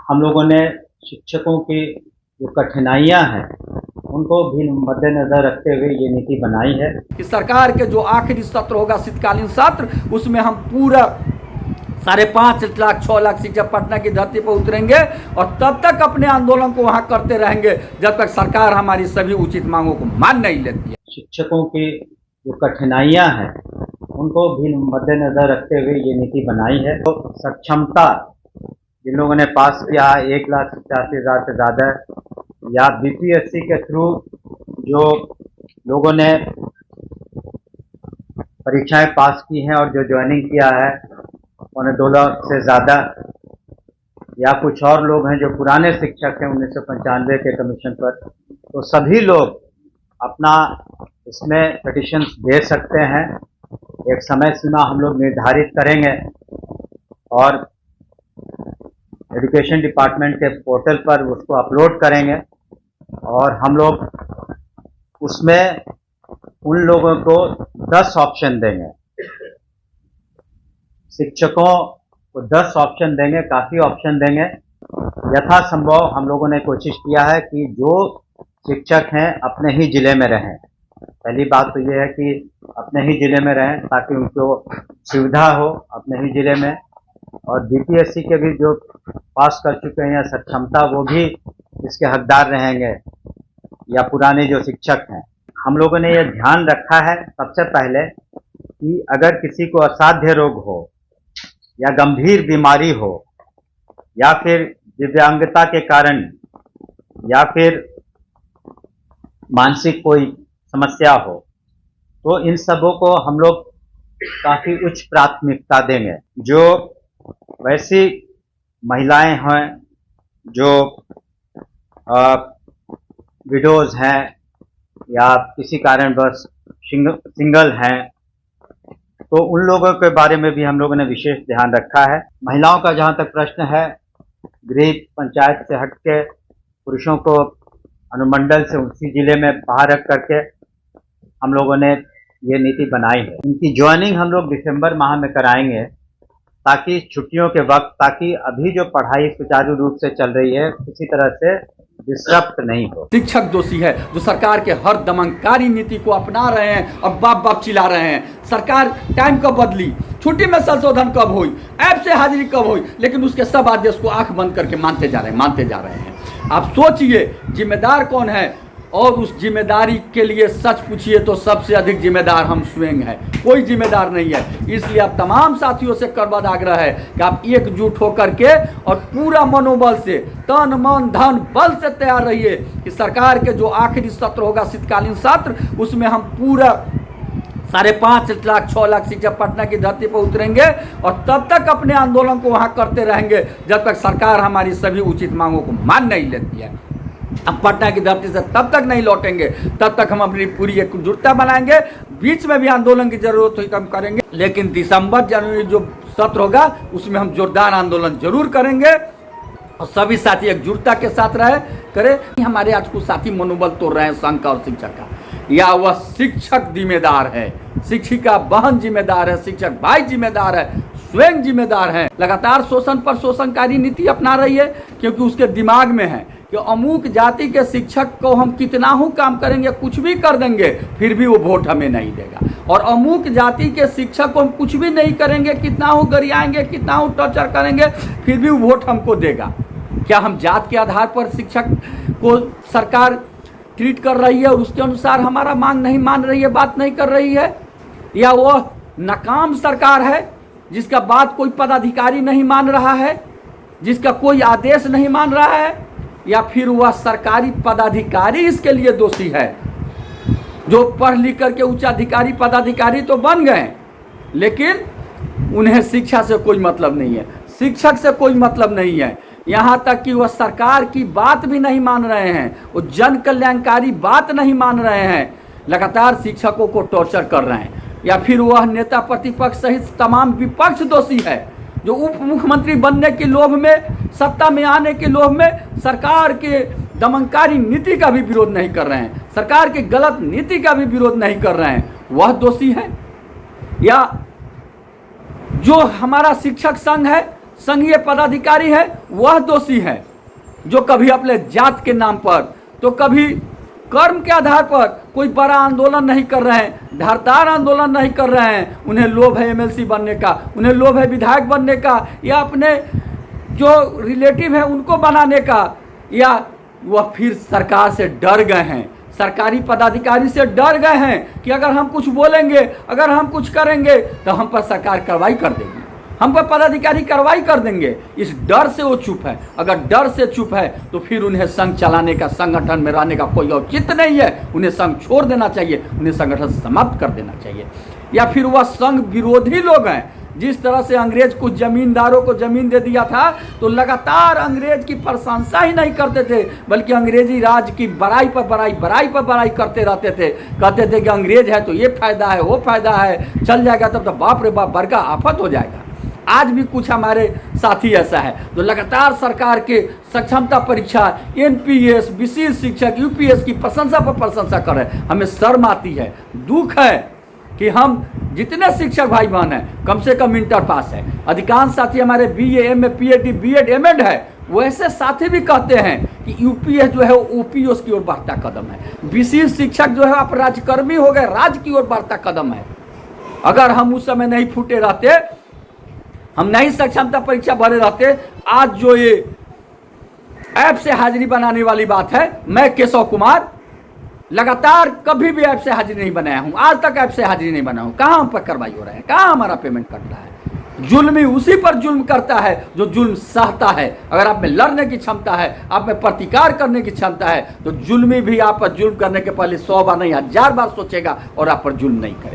हम लोगों ने शिक्षकों की जो कठिनाइयां हैं उनको भी मद्देनजर रखते हुए ये नीति बनाई है कि सरकार के जो आखिरी सत्र होगा शीतकालीन सत्र, उसमें हम पूरा 5.5 लाख 6 लाख शिक्षक पटना की धरती पर उतरेंगे और तब तक अपने आंदोलन को वहां करते रहेंगे जब तक सरकार हमारी सभी उचित मांगों को मान नहीं लेती है। शिक्षकों की जो कठिनाइयां हैं उनको भी मद्देनजर रखते हुए ये नीति बनाई है। तो सक्षमता जिन लोगों ने पास किया 1,85,000 से ज़्यादा या बीपीएससी के थ्रू जो लोगों ने परीक्षाएं पास की हैं और जो ज्वाइनिंग किया है उन्हें 2 लाख से ज़्यादा, या कुछ और लोग हैं जो पुराने शिक्षक हैं 1995 के कमीशन पर, तो सभी लोग अपना इसमें पिटिशंस दे सकते हैं। एक समय सीमा हम लोग निर्धारित करेंगे और एजुकेशन डिपार्टमेंट के पोर्टल पर उसको अपलोड करेंगे और हम लोग उसमें उन लोगों को 10 ऑप्शन देंगे, शिक्षकों को 10 ऑप्शन देंगे, काफ़ी ऑप्शन देंगे। यथासंभव हम लोगों ने कोशिश किया है कि जो शिक्षक हैं अपने ही ज़िले में रहें। पहली बात तो ये है कि अपने ही ज़िले में रहें ताकि उनको सुविधा हो अपने ही ज़िले में, और बीपीएससी के भी जो पास कर चुके हैं या सक्षमता वो भी इसके हकदार रहेंगे, या पुराने जो शिक्षक हैं। हम लोगों ने ये ध्यान रखा है सबसे पहले कि अगर किसी को असाध्य रोग हो या गंभीर बीमारी हो या फिर दिव्यांगता के कारण या फिर मानसिक कोई समस्या हो, तो इन सबों को हम लोग काफ़ी उच्च प्राथमिकता देंगे। जो वैसी महिलाएं हैं जो विडोज हैं या किसी कारणवश सिंगल हैं, तो उन लोगों के बारे में भी हम लोगों ने विशेष ध्यान रखा है। महिलाओं का जहां तक प्रश्न है, गृह पंचायत से हट के पुरुषों को अनुमंडल से उसी जिले में बाहर रख करके हम लोगों ने ये नीति बनाई है। इनकी ज्वाइनिंग हम लोग दिसंबर माह में कराएंगे ताकि छुट्टियों के वक्त, ताकि अभी जो पढ़ाई सुचारू रूप से चल रही है किसी तरह से डिस्टर्ब नहीं हो। शिक्षक दोषी है जो सरकार के हर दमनकारी नीति को अपना रहे हैं और बाप बाप चिल्ला रहे हैं। सरकार टाइम कब बदली, छुट्टी में संशोधन कब हुई, ऐप से हाजिरी कब हुई, लेकिन उसके सब आदेश को आंख बंद करके मानते जा रहे हैं। आप सोचिए जिम्मेदार कौन है, और उस जिम्मेदारी के लिए सच पूछिए तो सबसे अधिक जिम्मेदार हम स्वयं हैं, कोई जिम्मेदार नहीं है। इसलिए आप तमाम साथियों से करबद्ध आग्रह है कि आप एकजुट होकर के और पूरा मनोबल से, तन मन धन बल से तैयार रहिए कि सरकार के जो आखिरी सत्र होगा शीतकालीन सत्र, उसमें हम पूरा 5.5 लाख 6 लाख शिक्षक पटना की धरती पर उतरेंगे और तब तक अपने आंदोलन को वहां करते रहेंगे जब तक सरकार हमारी सभी उचित मांगों को मान नहीं लेती है। हम पटना की धरती से तब तक नहीं लौटेंगे, तब तक हम अपनी पूरी एकजुटता बनाएंगे। बीच में भी आंदोलन की जरूरत हुई कम करेंगे, लेकिन दिसंबर जनवरी जो सत्र होगा उसमें हम जोरदार आंदोलन जरूर करेंगे और सभी साथी एकजुटता के साथ करें। हमारे आज कुछ साथी मनोबल तोड़ रहे हैं संघ का और शिक्षक का, या वह शिक्षक जिम्मेदार है, शिक्षिका बहन जिम्मेदार है, शिक्षक भाई जिम्मेदार है, स्वयं जिम्मेदार है। लगातार शोषण पर शोषणकारी नीति अपना रही है क्योंकि उसके दिमाग में है कि अमुक जाति के शिक्षक को हम कितना ही काम करेंगे, कुछ भी कर देंगे, फिर भी वो वोट हमें नहीं देगा, और अमुक जाति के शिक्षक को हम कुछ भी नहीं करेंगे, कितना ही गरियाएंगे, कितना ही टॉर्चर करेंगे, फिर भी वोट हमको देगा। क्या हम जात के आधार पर शिक्षक को सरकार ट्रीट कर रही है और उसके अनुसार हमारा मांग नहीं मान रही है, बात नहीं कर रही है? या वह नाकाम सरकार है जिसका बात कोई पदाधिकारी नहीं मान रहा है, जिसका कोई आदेश नहीं मान रहा है? या फिर वह सरकारी पदाधिकारी इसके लिए दोषी है जो पढ़ लिख करके उच्चाधिकारी पदाधिकारी तो बन गए, लेकिन उन्हें शिक्षा से कोई मतलब नहीं है, शिक्षक से कोई मतलब नहीं है। यहाँ तक कि वह सरकार की बात भी नहीं मान रहे हैं, वो जन कल्याणकारी बात नहीं मान रहे हैं, लगातार शिक्षकों को टॉर्चर कर रहे हैं। या फिर वह नेता प्रतिपक्ष सहित तमाम विपक्ष दोषी है जो उप मुख्यमंत्री बनने के लोभ में, सत्ता में आने के लोभ में सरकार के दमनकारी नीति का भी विरोध नहीं कर रहे हैं, सरकार के गलत नीति का भी विरोध नहीं कर रहे हैं, वह दोषी है। या जो हमारा शिक्षक संघ है, संघीय पदाधिकारी है वह दोषी है जो कभी अपने जात के नाम पर तो कभी कर्म के आधार पर कोई बड़ा आंदोलन नहीं कर रहे हैं, धारदार आंदोलन नहीं कर रहे हैं। उन्हें लोभ है एमएलसी बनने का, उन्हें लोभ है विधायक बनने का, या अपने जो रिलेटिव है उनको बनाने का, या वह फिर सरकार से डर गए हैं, सरकारी पदाधिकारी से डर गए हैं कि अगर हम कुछ बोलेंगे, अगर हम कुछ करेंगे तो हम पर सरकार कार्रवाई कर देगी, हम पर पदाधिकारी कार्रवाई कर देंगे। इस डर से वो चुप है। अगर डर से चुप है तो फिर उन्हें संघ चलाने का, संगठन में रहने का कोई औचित्य नहीं है। उन्हें संघ छोड़ देना चाहिए, उन्हें संगठन समाप्त कर देना चाहिए। या फिर वह संघ विरोधी लोग हैं। जिस तरह से अंग्रेज कुछ जमींदारों को जमीन दे दिया था तो लगातार अंग्रेज की प्रशंसा ही नहीं करते थे, बल्कि अंग्रेजी राज की बड़ाई पर बड़ाई करते रहते थे। कहते थे कि अंग्रेज है तो ये फायदा है, वो फायदा है, चल जाएगा तब तो बाप रे बाप बड़का आफत हो जाएगा। आज भी कुछ हमारे साथी ऐसा है जो लगातार सरकार के सक्षमता परीक्षा, एनपीएस, विशेष शिक्षक, यूपीएस की प्रशंसा पर प्रशंसा कर रहे हैं। हमें शर्म आती है, दुख है कि हम जितने शिक्षक भाई बहन हैं कम से कम इंटर पास है। अधिकांश साथी हमारे BA, MA, PhD, BEd, MEd है। वैसे साथी भी कहते हैं कि यूपीएस जो है वो ओपीएस की ओर बढ़ता कदम है। विशेष शिक्षक जो है आप राजकर्मी हो गए, राज की ओर बढ़ता कदम है। अगर हम उस समय नहीं फूटे रहते, हम नहीं सक्षमता परीक्षा भरे रहते, आज जो ये ऐप से हाजिरी बनाने वाली बात है, मैं केशव कुमार लगातार कभी भी ऐप से हाजिरी नहीं बनाया हूं, आज तक ऐप से हाजिरी नहीं बनाया हूं। कहां हम पर कार्रवाई हो रहा है, कहां हमारा पेमेंट कट रहा है। जुल्मी उसी पर जुल्म करता है जो जुल्म सहता है। अगर आप में लड़ने की क्षमता है, आप में प्रतिकार करने की क्षमता है, तो जुल्मी भी आप पर जुल्म करने के पहले 100 बार नहीं 1000 बार सोचेगा और आप पर जुल्म नहीं करेगा।